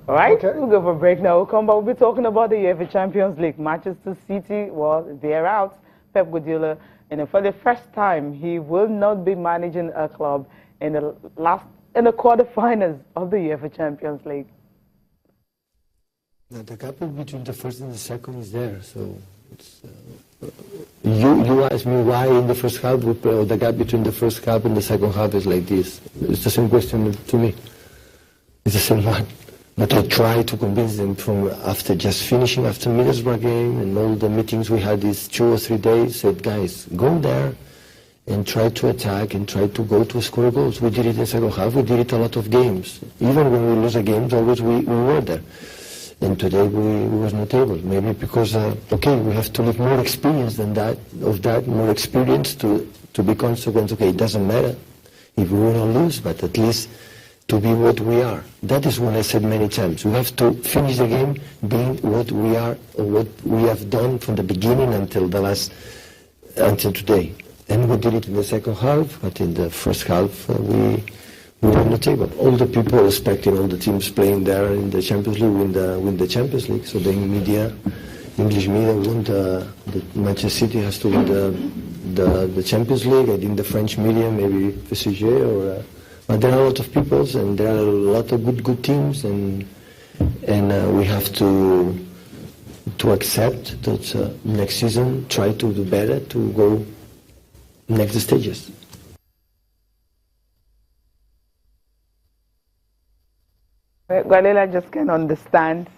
All right, Okay. we'll go for a break now. We'll come back. We'll be talking about the UEFA Champions League. Manchester City, well, they're out. Pep Guardiola, and for the first time, he will not be managing a club in the quarterfinals of the UEFA Champions League. Now, the gap between the first and the second is there. So, it's, you asked me why in the first half the gap between the first half and the second half is like this. It's the same question to me. It's the same one. But I try to convince them from after just finishing after Middlesbrough game and all the meetings we had these 2 or 3 days, said, guys, go there and try to attack and try to go to score goals. We did it in the second half. We did it a lot of games. Even when we lose a game, always we were there. And today we was not able. Maybe because, okay, we have to live more experience than that, more experience to be consequent. Okay, it doesn't matter if we win or lose, but at least to be what we are. That is what I said many times. We have to finish the game being what we are or what we have done from the beginning until today. And we did it in the second half, but in the first half we were on the table. All the people expecting all the teams playing there in the Champions League win the Champions League. So the English media want the Manchester City has to win the Champions League. I think the French media, maybe PSG or. But there are a lot of people, and there are a lot of good teams, and we have to accept that next season try to do better to go next stages. Guardiola just can't understand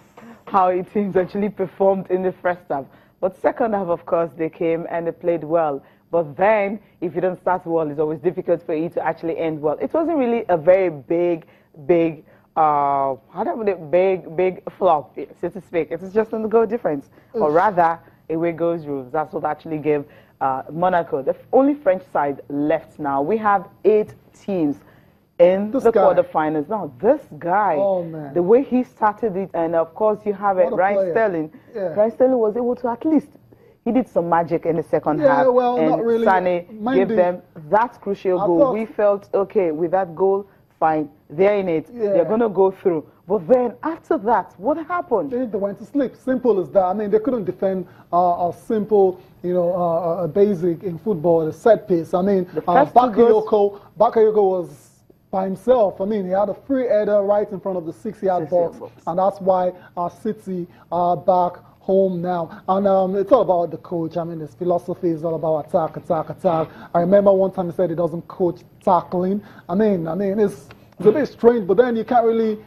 how his teams actually performed in the first half. But second half, of course, they came and they played well. But then, if you don't start well, it's always difficult for you to actually end well. It wasn't really a very big flop, so to speak. It was just on the goal difference. Or rather, away goals rules. That's what actually gave Monaco, the only French side left now. We have 8 teams in the quarterfinals. Now, this guy, the way he started it, and of course you have it, Ryan Sterling. Yeah. Ryan Sterling was able to at least, he did some magic in the second half. Well, and not really. Sané gave them that crucial goal. We felt, okay, with that goal, fine, they're in it. Yeah. They're going to go through. But then after that, what happened? They went to sleep. Simple as that. I mean, they couldn't defend a simple, a basic in football, a set piece. I mean, Bakayoko was by himself. I mean, he had a free header right in front of the 6-yard box, and that's why City are back home now. And it's all about the coach. I mean, his philosophy is all about attack. I remember one time he said he doesn't coach tackling. I mean, it's a bit strange, but then you can't really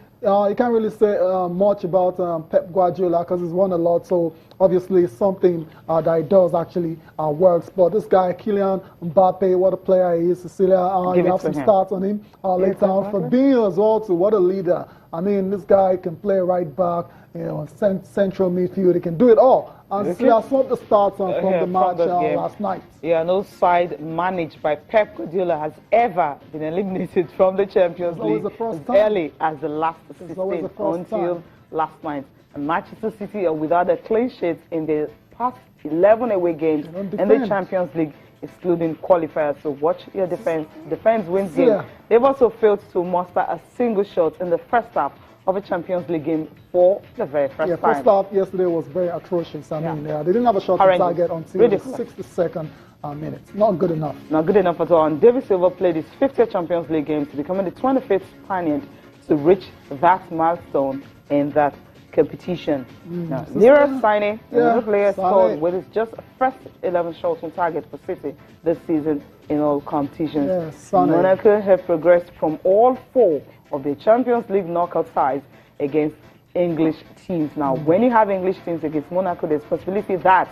say much about Pep Guardiola because he's won a lot. So obviously something that he does actually works. But this guy, Kylian Mbappe, what a player he is. Cecilia, you have some stats on him later on. Fabinho as well, too. What a leader. I mean, this guy can play right back, central midfield. He can do it all. And see, I saw the stats from the match last night. Yeah, no side managed by Pep Guardiola has ever been eliminated from the Champions League as early as the last 16 until last night. And Manchester City are without a clean sheet in the past 11 away games in the Champions League, excluding qualifiers. So watch your defense. Defense wins game. Yeah. They've also failed to muster a single shot in the first half of a Champions League game for the very first time. First half yesterday was very atrocious. I mean, they didn't have a shot on target until the 62nd minute. Not good enough. Not good enough at all. And David Silva played his 50th Champions League game to becoming the 25th Spaniard to reach that milestone in that competition. Now, Leroy Sané, another player, scored with his just first 11 shots on target for City this season in all competitions. Monaco have progressed from all 4 of the Champions League knockout ties against English teams. Now, when you have English teams against Monaco, there's possibility that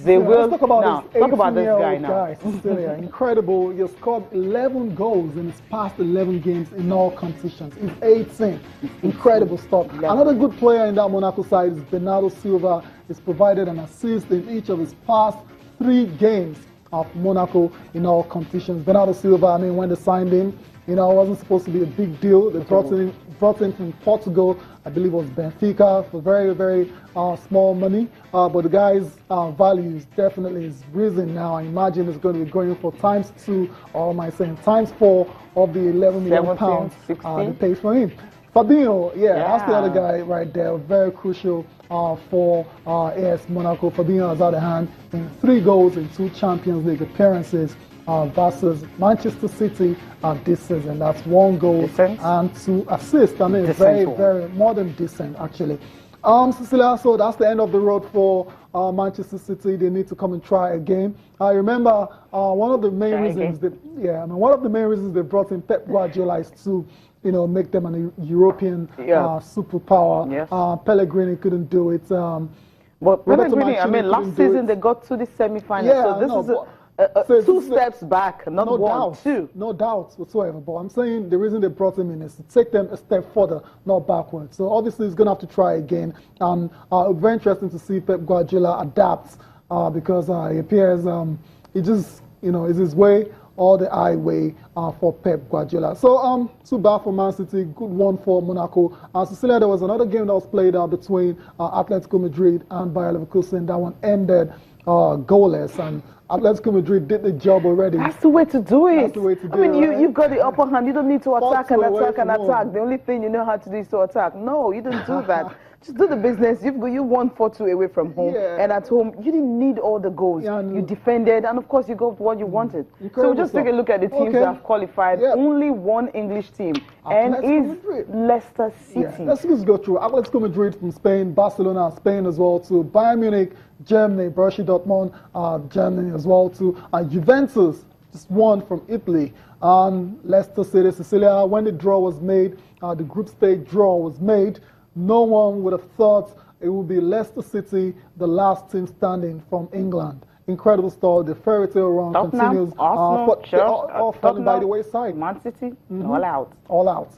they will. Let's talk about this guy now. Cecilia, incredible. He has scored 11 goals in his past 11 games in all competitions. He's 18. Incredible stuff. Another good player in that Monaco side is Bernardo Silva. He's provided an assist in each of his past 3 games of Monaco in all competitions. Bernardo Silva, I mean, when they signed him, it wasn't supposed to be a big deal. They brought him from Portugal, I believe it was Benfica, for very, very small money. But the guy's values definitely is risen now. I imagine it's going to be going for ×2, or am I saying ×4 of the £11 million they paid for him. Fabinho, that's the other guy right there. Very crucial for AS Monaco. Fabinho has had a hand in 3 goals in 2 Champions League appearances versus Manchester City this season. That's 1 goal and 2 assists. I mean, very more than decent, actually. Cecilia, so that's the end of the road for Manchester City. They need to come and try again. I remember one of the main reasons they brought in Pep Guardiola is to, make them a European superpower. Yes. Pellegrini couldn't do it. But Pellegrini, last season they got to the semi-final. So this is 2 steps back, not no 1, doubt, 2. No doubts whatsoever. But I'm saying the reason they brought him in is to take them a step further, not backwards. So obviously he's going to have to try again. And it's very interesting to see Pep Guardiola adapt because it appears it just, is his way or the highway for Pep Guardiola. So too bad for Man City, good one for Monaco. Cecilia, there was another game that was played between Atletico Madrid and Bayer Leverkusen. That one ended goalless, and Atletico Madrid did the job already. That's the way to do it. That's the way to do it. You've got the upper hand. You don't need to attack and attack and attack. The only thing you know how to do is to attack. No, you don't do that. Just do the business. You won 4-2 away from home, and at home you didn't need all the goals. You defended, and of course you got what you wanted. So just take a look at the teams that have qualified. Only 1 English team, and is Leicester City. Let's just go through. Atletico Madrid from Spain, Barcelona, Spain as well too. Bayern Munich, Germany, Borussia Dortmund, Germany as well too. Juventus just won from Italy. Leicester City, Cecilia. When the draw was made, the group stage draw was made. No one would have thought it would be Leicester City, the last team standing from England. Incredible story. The fairy tale run continues. Arsenal, falling by the wayside. Man City, all out. All out.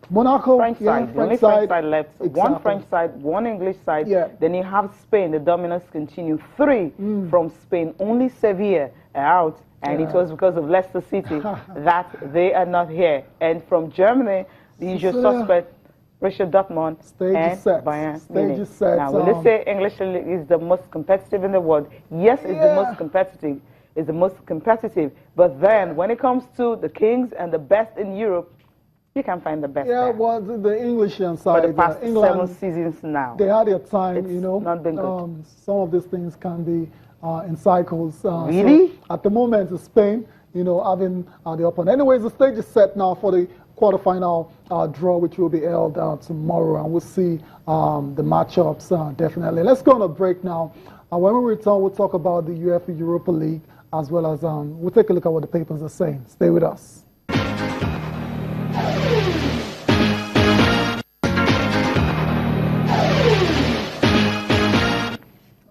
Monaco, French side. The only French side left. Exactly. 1 French side, 1 English side. Then you have Spain. The dominance continue. 3 from Spain. Only Sevilla are out. And it was because of Leicester City that they are not here. And from Germany, the usual suspect, Borussia Dortmund and Bayern Munich. Now, will they say English League is the most competitive in the world? Yes, it's the most competitive. It's the most competitive. But then, when it comes to the kings and the best in Europe, you can find the best there. Well, the English side. For the past England, 7 seasons now. They had their time, not been good. Some of these things can be in cycles. Really? So at the moment, it's Spain, having the opponent. Anyways, the stage is set now for the quarterfinal draw, which will be held tomorrow, and we'll see the matchups definitely. Let's go on a break now. When we return, we'll talk about the UEFA Europa League, as well as we'll take a look at what the papers are saying. Stay with us.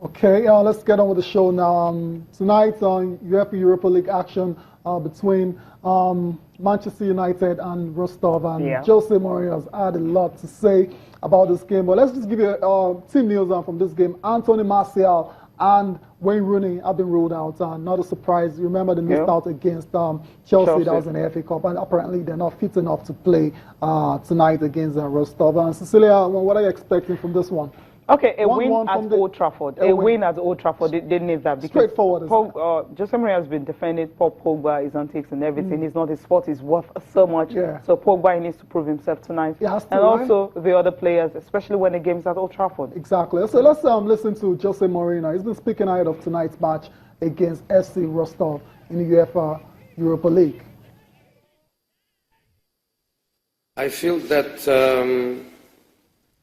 Okay, let's get on with the show now. Tonight on UEFA Europa League action between Manchester United and Rostov, and Jose Mourinho has had a lot to say about this game. But let's just give you team news from this game. Anthony Martial and Wayne Rooney have been ruled out. Not a surprise. You remember they missed out against Chelsea. That was in the FA Cup, and apparently they're not fit enough to play tonight against Rostov. And Cecilia, what are you expecting from this one? Okay, a win at Old Trafford. A win at Old Trafford, they need that. Because straightforward. Jose Mourinho has been defending. Paul Pogba is on takes and everything. It's not his fault. He's worth so much. So Pogba needs to prove himself tonight. And also the other players, especially when the game's at Old Trafford. Exactly. So let's listen to Jose Mourinho. He's been speaking ahead of tonight's match against FC Rostov in the UEFA Europa League. I feel that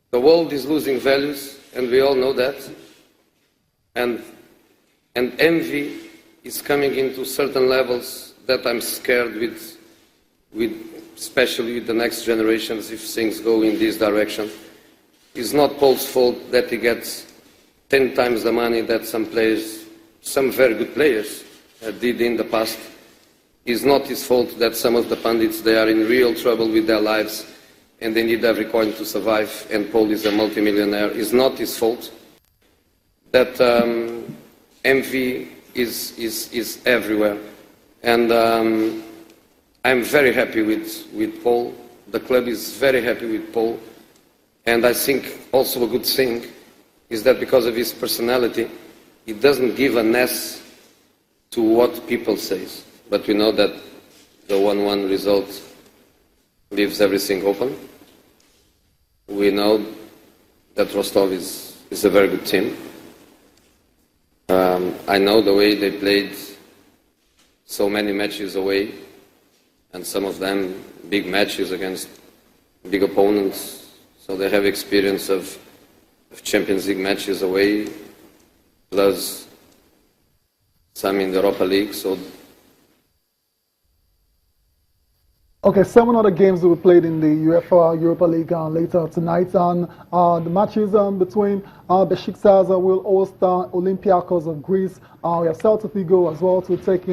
the world is losing values, and we all know that. And envy is coming into certain levels that I'm scared with especially with the next generations, if things go in this direction. It's not Paul's fault that he gets 10 times the money that some players, some very good players, did in the past. It's not his fault that some of the pundits, they are in real trouble with their lives and they need every coin to survive, and Paul is a multimillionaire. It's not his fault that envy is everywhere. And I'm very happy with Paul. The club is very happy with Paul. And I think also a good thing is that because of his personality, he doesn't give an S to what people say. But we know that the 1-1 result leaves everything open. We know that Rostov is a very good team. I know the way they played so many matches away, and some of them big matches against big opponents. So they have experience of Champions League matches away, plus some in the Europa League. So. Okay, 7 other games will be played in the UEFA Europa League later tonight. And the matches between Besiktas will host Olympiacos of Greece. We have Celta Vigo as well to take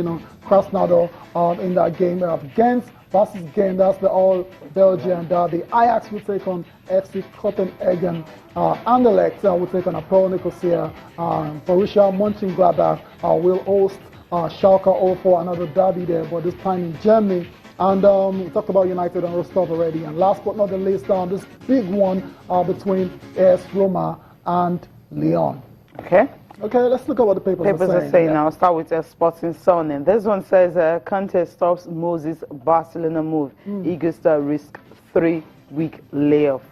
Krasnodar in that game. We have Ghent versus Ghent, that's the all-Belgian derby. Ajax will take on FC Copenhagen. Anderlecht will take on Apollo Nicosia. Borussia Mönchengladbach will host Schalke 04, another derby there, but this time in Germany. And we talked about United and Rostov already. And last but not the least, this big one between AS Roma and Lyon. Okay. Okay, let's look at what the papers are saying. Now, I'll start with Sporting Sun. And this one says, Conte stops Moses' Barcelona move. Igusta risk 3-week layoff.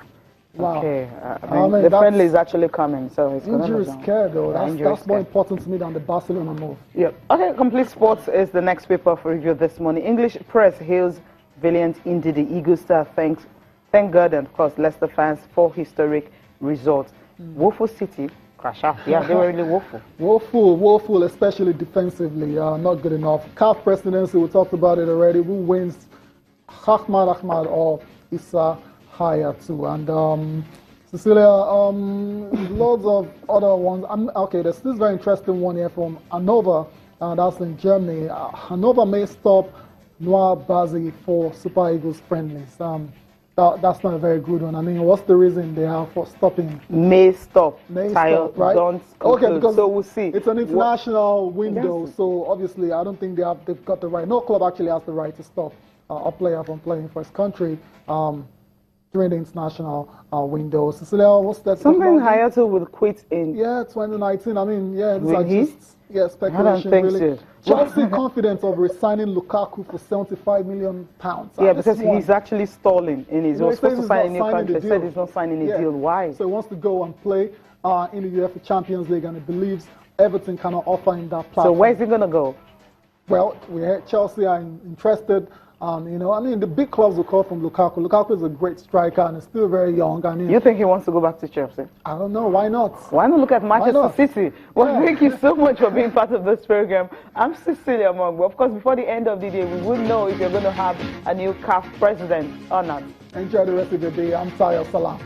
Wow. Okay. The friendly is actually coming, so it's injury scare though. That's more important to me than the Barcelona move. Yep. Okay. Complete Sports is the next paper for review this morning. English press hails valiant indeed. The Igusta thank God, and of course Leicester fans for historic results. Woeful City crash out. Yeah, they were really woeful. Woeful, especially defensively. Not good enough. CAF presidency, we talked about it already. Who wins? Ahmad or Issa too, and Cecilia, loads of other ones. Okay, there's this very interesting one here from Hannover, that's in Germany. Hannover may stop Noah Bazi for Super Eagles friendlies. That's not a very good one. I mean, what's the reason they have for stopping? May stop, right? Don't okay, because so we'll see. It's an international window, so obviously I don't think they've got the right. No club actually has the right to stop a player from playing for his country. During the international window. Cecilia, what's that? Something Hayato will quit in... Yeah, 2019. I mean, yeah, these are just speculation. I don't think really. so. Chelsea confident of resigning Lukaku for £75 million. Yeah, because he's actually stalling in his... He was supposed to sign a new contract. He said he's not signing a deal. Why? So he wants to go and play in the UEFA Champions League, and he believes Everton cannot offer him that platform. So where's he going to go? Well, we heard Chelsea are interested. I mean, the big clubs will call from Lukaku. Lukaku is a great striker and is still very young. I mean, you think he wants to go back to Chelsea? I don't know. Why not? Why not look at Manchester City? Well, thank you so much for being part of this program. I'm Cecilia Mogbo. Of course, before the end of the day, we will know if you're going to have a new CAF president or not. Enjoy the rest of your day. I'm Tayo Salam.